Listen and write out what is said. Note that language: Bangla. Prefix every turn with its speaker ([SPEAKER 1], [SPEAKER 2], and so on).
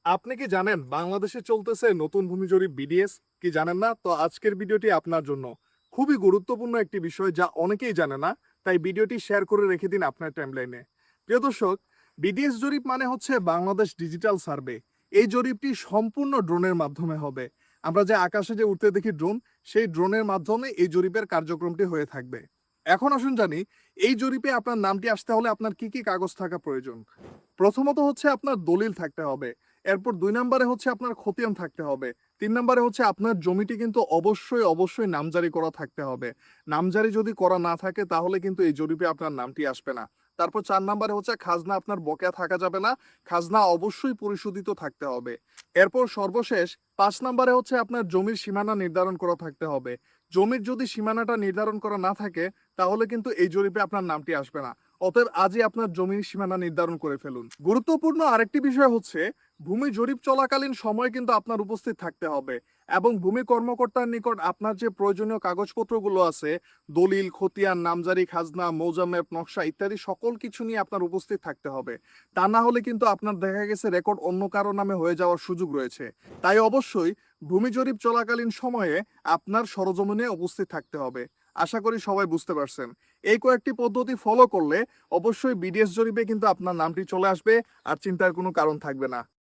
[SPEAKER 1] আপনি কি জানেন বাংলাদেশে চলতেছে নতুন ভূমি জরিপ বিডিএস? কি জানেন না? তো আজকের ভিডিওটি আপনার জন্য খুবই গুরুত্বপূর্ণ একটি বিষয় যা অনেকেই জানে না। তাই ভিডিওটি শেয়ার করে রেখে দিন আপনার টাইমলাইনে। প্রিয় দর্শক, বিডিএস জরিপ মানে হচ্ছে বাংলাদেশ ডিজিটাল সার্ভে। এই জরিপটি সম্পূর্ণ ড্রোনের মাধ্যমে হবে। আমরা যে আকাশে যে উঠতে দেখি ড্রোন, সেই ড্রোনের মাধ্যমে এই জরিপের কার্যক্রমটি হয়ে থাকবে। এখন আসুন জানি, এই জরিপে আপনার নামটি আসতে হলে আপনার কি কি কাগজ থাকা প্রয়োজন। প্রথমত হচ্ছে আপনার দলিল থাকতে হবে। এরপর ২ নাম্বারে হচ্ছে আপনার খতিয়ান থাকতে হবে। ৩ নাম্বারে হচ্ছে আপনার জমিটি কিন্তু অবশ্যই নামজারি করা থাকতে হবে। নামজারি যদি করা না থাকে তাহলে কিন্তু এই জরিপে আপনার নামটি আসবে না। তারপর ৪ নাম্বারে হচ্ছে খাজনা আপনার বকেয়া থাকা যাবে না। খাজনা অবশ্যই পরিশোধিত থাকতে হবে। এরপর সর্বশেষ ৫ নাম্বারে হচ্ছে আপনার জমির সীমানা নির্ধারণ করা থাকতে হবে। জমির যদি সীমানাটা নির্ধারণ করা না থাকে তাহলে কিন্তু এই জরিপে আপনার নামটি আসবে না। অতএব আজই আপনার জমির সীমানা নির্ধারণ করে ফেলুন। গুরুত্বপূর্ণ আরেকটি বিষয় হচ্ছে ভূমি জরিপ চলাকালীন সময়ে কিন্তু আপনার উপস্থিত থাকতে হবে এবং ভূমি কর্মকর্তার নিকট আপনার যে প্রয়োজনীয় কাগজপত্রগুলো আছে, দলিল, খতিয়ান, নামজারি, খাজনা, মৌজা ম্যাপ, নকশা ইত্যাদি সকল কিছু নিয়ে আপনার উপস্থিত থাকতে হবে। তা না হলে কিন্তু আপনার দেখা গেছে রেকর্ড অন্য কারো নামে হয়ে যাওয়ার সুযোগ রয়েছে। তাই অবশ্যই ভূমি জরিপ চলাকালীন সময়ে আপনার সরজমিনে উপস্থিত থাকতে হবে। আশা করি সবাই বুঝতে পারছেন। এই কয়েকটি পদ্ধতি ফলো করলে অবশ্যই বিডিএস জরিপে কিন্তু আপনার নামটি চলে আসবে আর চিন্তার কোনো কারণ থাকবে না।